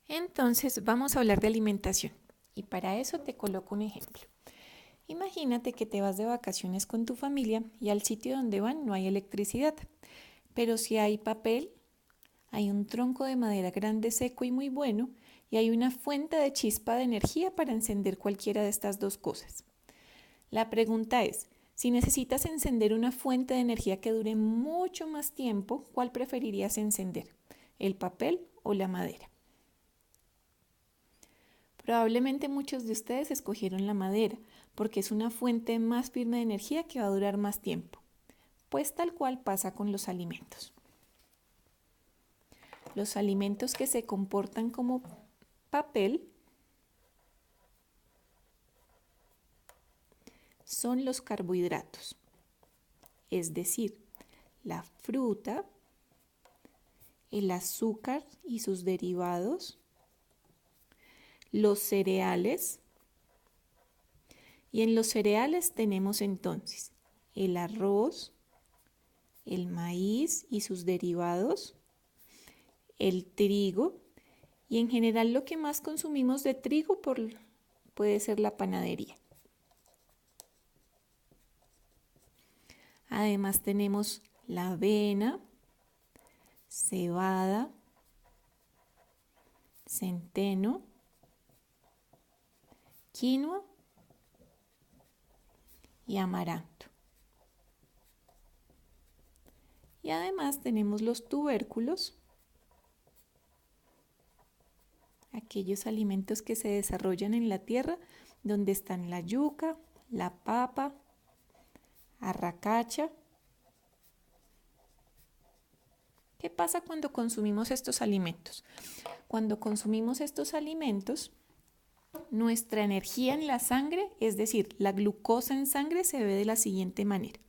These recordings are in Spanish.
Entonces vamos a hablar de alimentación y para eso te coloco un ejemplo. Imagínate que te vas de vacaciones con tu familia y al sitio donde van no hay electricidad, pero sí hay papel, hay un tronco de madera grande seco y muy bueno y hay una fuente de chispa de energía para encender cualquiera de estas dos cosas. La pregunta es, si necesitas encender una fuente de energía que dure mucho más tiempo, ¿cuál preferirías encender? ¿El papel o la madera? Probablemente muchos de ustedes escogieron la madera porque es una fuente más firme de energía que va a durar más tiempo. Pues tal cual pasa con los alimentos. Los alimentos que se comportan como papel son los carbohidratos, es decir, la fruta, el azúcar y sus derivados, los cereales, y en los cereales tenemos entonces el arroz, el maíz y sus derivados, el trigo, y en general lo que más consumimos de trigo puede ser la panadería. Además tenemos la avena, cebada, centeno, quinoa y amaranto. Y además tenemos los tubérculos, aquellos alimentos que se desarrollan en la tierra, donde están la yuca, la papa, arracacha. ¿Qué pasa cuando consumimos estos alimentos? Cuando consumimos estos alimentos, nuestra energía en la sangre, es decir, la glucosa en sangre, se ve de la siguiente manera.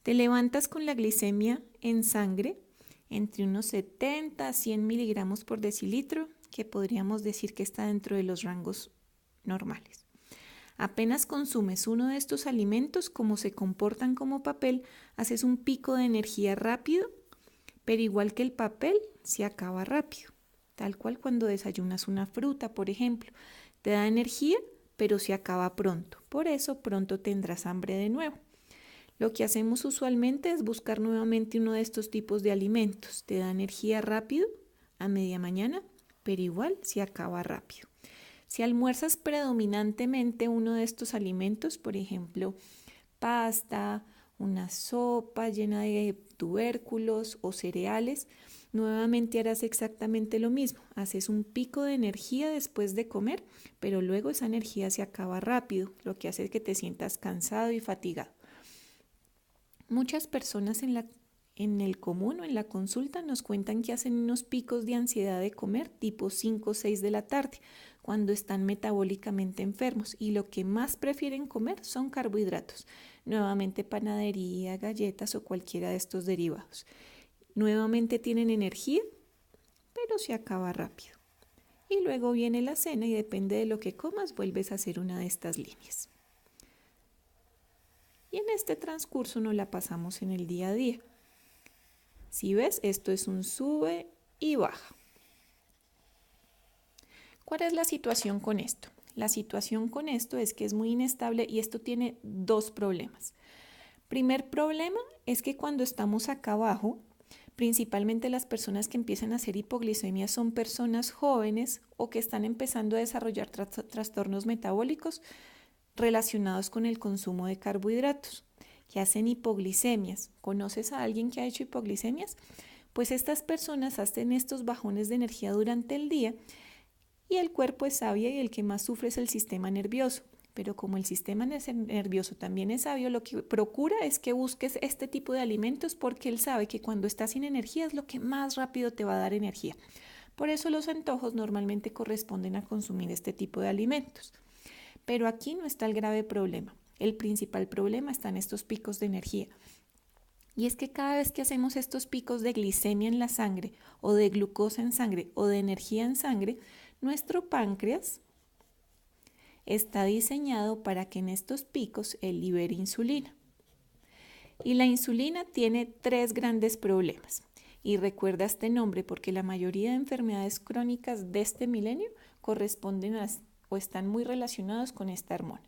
Te levantas con la glicemia en sangre entre unos 70 a 100 miligramos por decilitro, que podríamos decir que está dentro de los rangos normales. Apenas consumes uno de estos alimentos, como se comportan como papel, haces un pico de energía rápido, pero igual que el papel, se acaba rápido. Tal cual cuando desayunas una fruta, por ejemplo, te da energía, pero se acaba pronto. Por eso pronto tendrás hambre de nuevo. Lo que hacemos usualmente es buscar nuevamente uno de estos tipos de alimentos. Te da energía rápido, a media mañana, pero igual se acaba rápido. Si almuerzas predominantemente uno de estos alimentos, por ejemplo, pasta, una sopa llena de tubérculos o cereales, nuevamente harás exactamente lo mismo. Haces un pico de energía después de comer, pero luego esa energía se acaba rápido, lo que hace que te sientas cansado y fatigado. Muchas personas en el común o en la consulta nos cuentan que hacen unos picos de ansiedad de comer tipo 5 o 6 de la tarde, cuando están metabólicamente enfermos y lo que más prefieren comer son carbohidratos, nuevamente panadería, galletas o cualquiera de estos derivados. Nuevamente tienen energía, pero se acaba rápido. Y luego viene la cena y depende de lo que comas, vuelves a hacer una de estas líneas. Y en este transcurso nos la pasamos en el día a día. Si ves, esto es un sube y baja. ¿Cuál es la situación con esto? La situación con esto es que es muy inestable y esto tiene dos problemas. Primer problema es que cuando estamos acá abajo, principalmente las personas que empiezan a hacer hipoglicemia son personas jóvenes o que están empezando a desarrollar trastornos metabólicos relacionados con el consumo de carbohidratos, que hacen hipoglicemias. ¿Conoces a alguien que ha hecho hipoglicemias? Pues estas personas hacen estos bajones de energía durante el día y el cuerpo es sabio y el que más sufre es el sistema nervioso. Pero como el sistema nervioso también es sabio, lo que procura es que busques este tipo de alimentos porque él sabe que cuando estás sin energía es lo que más rápido te va a dar energía. Por eso los antojos normalmente corresponden a consumir este tipo de alimentos. Pero aquí no está el grave problema. El principal problema está en estos picos de energía. Y es que cada vez que hacemos estos picos de glicemia en la sangre o de glucosa en sangre o de energía en sangre, nuestro páncreas está diseñado para que en estos picos él libere insulina. Y la insulina tiene tres grandes problemas. Y recuerda este nombre porque la mayoría de enfermedades crónicas de este milenio corresponden o están muy relacionados con esta hormona.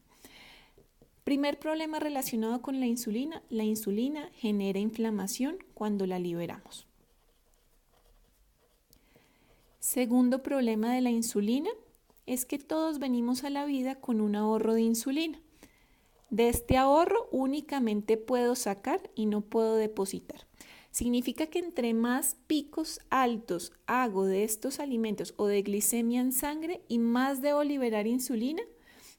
Primer problema relacionado con la insulina genera inflamación cuando la liberamos. Segundo problema de la insulina es que todos venimos a la vida con un ahorro de insulina. De este ahorro únicamente puedo sacar y no puedo depositar. Significa que entre más picos altos hago de estos alimentos o de glicemia en sangre y más debo liberar insulina,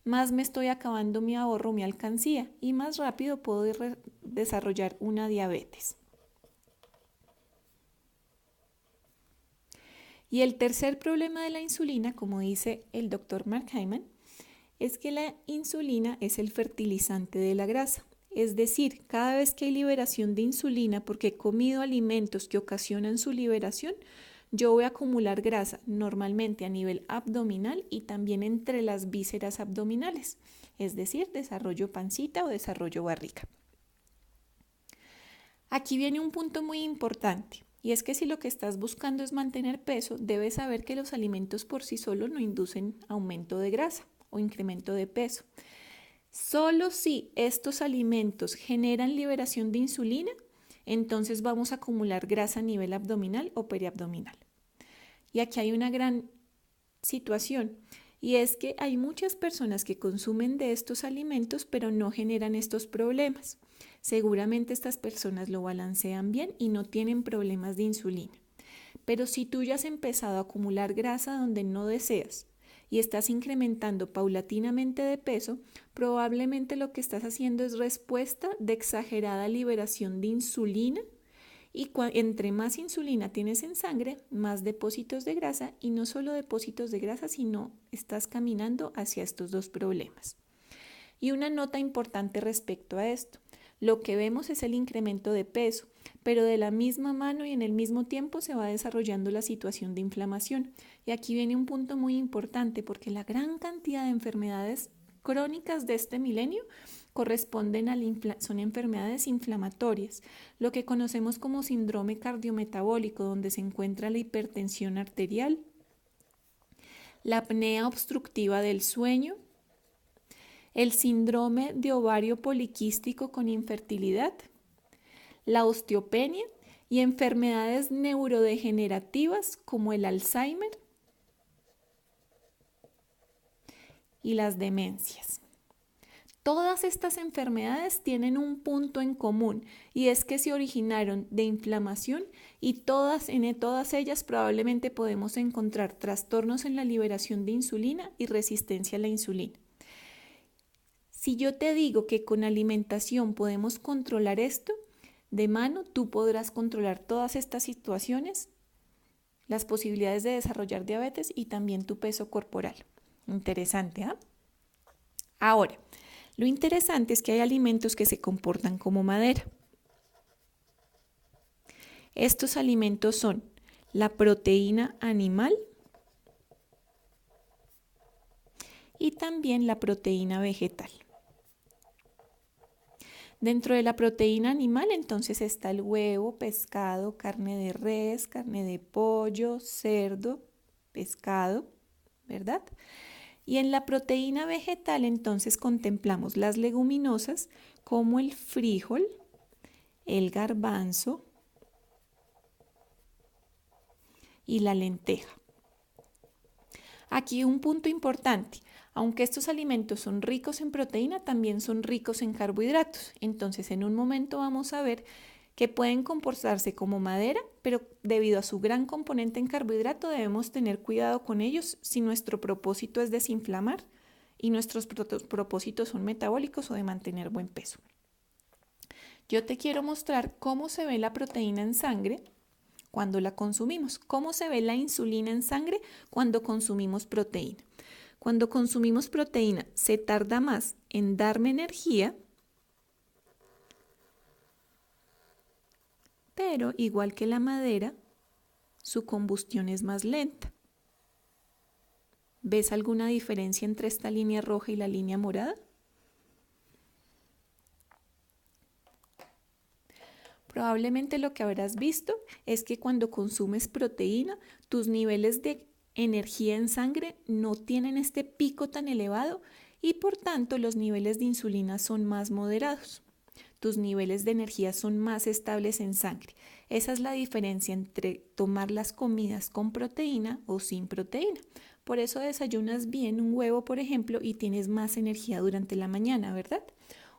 más me estoy acabando mi ahorro, mi alcancía, y más rápido puedo desarrollar una diabetes. Y el tercer problema de la insulina, como dice el doctor Mark Hyman, es que la insulina es el fertilizante de la grasa. Es decir, cada vez que hay liberación de insulina porque he comido alimentos que ocasionan su liberación, yo voy a acumular grasa normalmente a nivel abdominal y también entre las vísceras abdominales. Es decir, desarrollo pancita o desarrollo barriga. Aquí viene un punto muy importante. Y es que si lo que estás buscando es mantener peso, debes saber que los alimentos por sí solos no inducen aumento de grasa o incremento de peso. Solo si estos alimentos generan liberación de insulina, entonces vamos a acumular grasa a nivel abdominal o periabdominal. Y aquí hay una gran situación, y es que hay muchas personas que consumen de estos alimentos pero no generan estos problemas. Seguramente estas personas lo balancean bien y no tienen problemas de insulina. Pero si tú ya has empezado a acumular grasa donde no deseas y estás incrementando paulatinamente de peso, probablemente lo que estás haciendo es respuesta de exagerada liberación de insulina. Y entre más insulina tienes en sangre, más depósitos de grasa, y no solo depósitos de grasa, sino estás caminando hacia estos dos problemas. Y una nota importante respecto a esto, lo que vemos es el incremento de peso, pero de la misma mano y en el mismo tiempo se va desarrollando la situación de inflamación. Y aquí viene un punto muy importante porque la gran cantidad de enfermedades crónicas de este milenio corresponden son enfermedades inflamatorias, lo que conocemos como síndrome cardiometabólico, donde se encuentra la hipertensión arterial, la apnea obstructiva del sueño, el síndrome de ovario poliquístico con infertilidad, la osteopenia y enfermedades neurodegenerativas como el Alzheimer y las demencias. Todas estas enfermedades tienen un punto en común y es que se originaron de inflamación y en todas ellas probablemente podemos encontrar trastornos en la liberación de insulina y resistencia a la insulina. Si yo te digo que con alimentación podemos controlar esto, de mano tú podrás controlar todas estas situaciones, las posibilidades de desarrollar diabetes y también tu peso corporal. Interesante, ¿ah? Ahora, lo interesante es que hay alimentos que se comportan como madera. Estos alimentos son la proteína animal y también la proteína vegetal. Dentro de la proteína animal, entonces está el huevo, pescado, carne de res, carne de pollo, cerdo, pescado, ¿verdad? Y en la proteína vegetal, entonces contemplamos las leguminosas como el frijol, el garbanzo y la lenteja. Aquí un punto importante. Aunque estos alimentos son ricos en proteína, también son ricos en carbohidratos. Entonces, en un momento vamos a ver que pueden comportarse como madera, pero debido a su gran componente en carbohidrato debemos tener cuidado con ellos si nuestro propósito es desinflamar y nuestros propósitos son metabólicos o de mantener buen peso. Yo te quiero mostrar cómo se ve la proteína en sangre cuando la consumimos, cómo se ve la insulina en sangre cuando consumimos proteína. Cuando consumimos proteína se tarda más en darme energía, pero igual que la madera, su combustión es más lenta. ¿Ves alguna diferencia entre esta línea roja y la línea morada? Probablemente lo que habrás visto es que cuando consumes proteína, tus niveles de energía en sangre no tienen este pico tan elevado y por tanto los niveles de insulina son más moderados. Tus niveles de energía son más estables en sangre. Esa es la diferencia entre tomar las comidas con proteína o sin proteína. Por eso desayunas bien un huevo, por ejemplo, y tienes más energía durante la mañana, ¿verdad?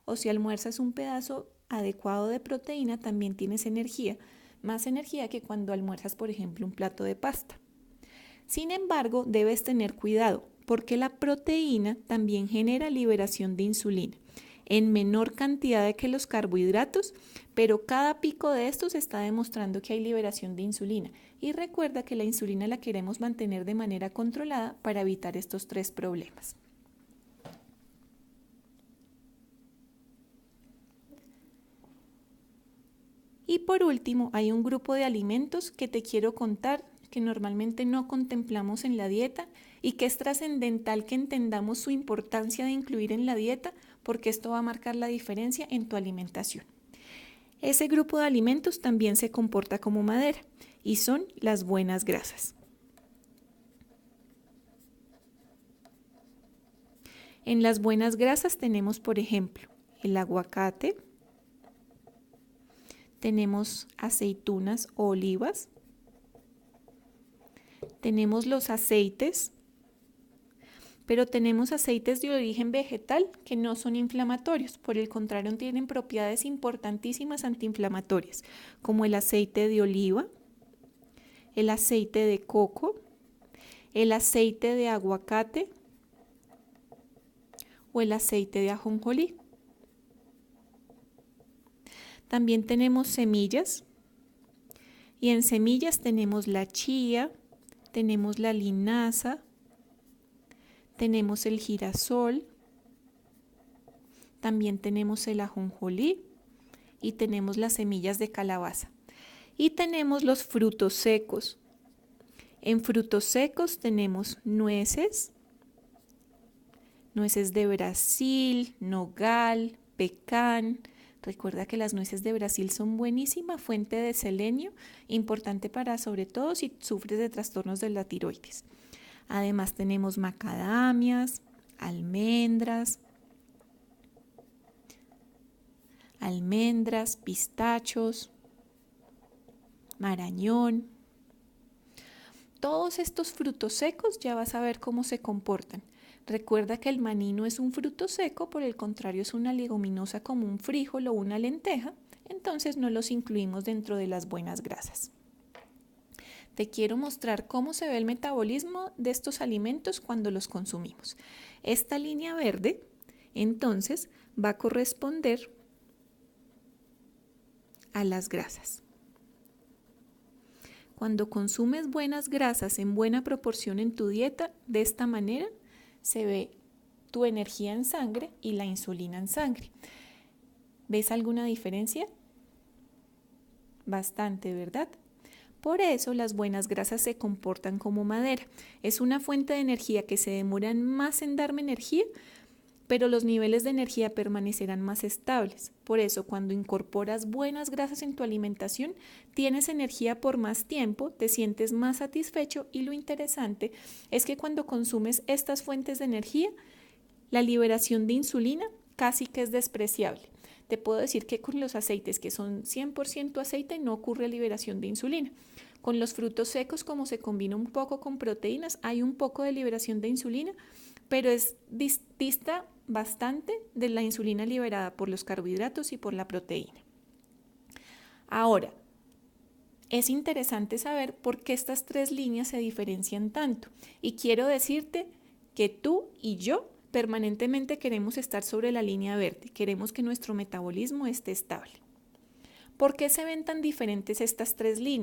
O si almuerzas un pedazo adecuado de proteína, también tienes energía, más energía que cuando almuerzas, por ejemplo, un plato de pasta. Sin embargo, debes tener cuidado porque la proteína también genera liberación de insulina en menor cantidad que los carbohidratos, pero cada pico de estos está demostrando que hay liberación de insulina. Y recuerda que la insulina la queremos mantener de manera controlada para evitar estos 3 problemas. Y por último, hay un grupo de alimentos que te quiero contar que normalmente no contemplamos en la dieta y que es trascendental que entendamos su importancia de incluir en la dieta porque esto va a marcar la diferencia en tu alimentación. Ese grupo de alimentos también se comporta como madera y son las buenas grasas. En las buenas grasas tenemos, por ejemplo, el aguacate, tenemos aceitunas o olivas, tenemos los aceites, pero tenemos aceites de origen vegetal que no son inflamatorios, por el contrario tienen propiedades importantísimas antiinflamatorias, como el aceite de oliva, el aceite de coco, el aceite de aguacate o el aceite de ajonjolí. También tenemos semillas y en semillas tenemos la chía, tenemos la linaza, tenemos el girasol, también tenemos el ajonjolí y tenemos las semillas de calabaza. Y tenemos los frutos secos. En frutos secos tenemos nueces, nueces de Brasil, nogal, pecan. Recuerda que las nueces de Brasil son buenísima fuente de selenio, importante para sobre todo si sufres de trastornos de la tiroides. Además tenemos macadamias, almendras, pistachos, marañón. Todos estos frutos secos ya vas a ver cómo se comportan. Recuerda que el maní no es un fruto seco, por el contrario es una leguminosa como un frijol o una lenteja, entonces no los incluimos dentro de las buenas grasas. Te quiero mostrar cómo se ve el metabolismo de estos alimentos cuando los consumimos. Esta línea verde, entonces, va a corresponder a las grasas. Cuando consumes buenas grasas en buena proporción en tu dieta, de esta manera se ve tu energía en sangre y la insulina en sangre. ¿Ves alguna diferencia? Bastante, ¿verdad? Por eso las buenas grasas se comportan como madera. Es una fuente de energía que se demoran más en darme energía, pero los niveles de energía permanecerán más estables. Por eso, cuando incorporas buenas grasas en tu alimentación, tienes energía por más tiempo, te sientes más satisfecho y lo interesante es que cuando consumes estas fuentes de energía, la liberación de insulina casi que es despreciable. Te puedo decir que con los aceites que son 100% aceite no ocurre liberación de insulina. Con los frutos secos, como se combina un poco con proteínas, hay un poco de liberación de insulina, pero es dista bastante de la insulina liberada por los carbohidratos y por la proteína. Ahora, es interesante saber por qué estas 3 líneas se diferencian tanto. Y quiero decirte que tú y yo permanentemente queremos estar sobre la línea verde, queremos que nuestro metabolismo esté estable. ¿Por qué se ven tan diferentes estas 3 líneas?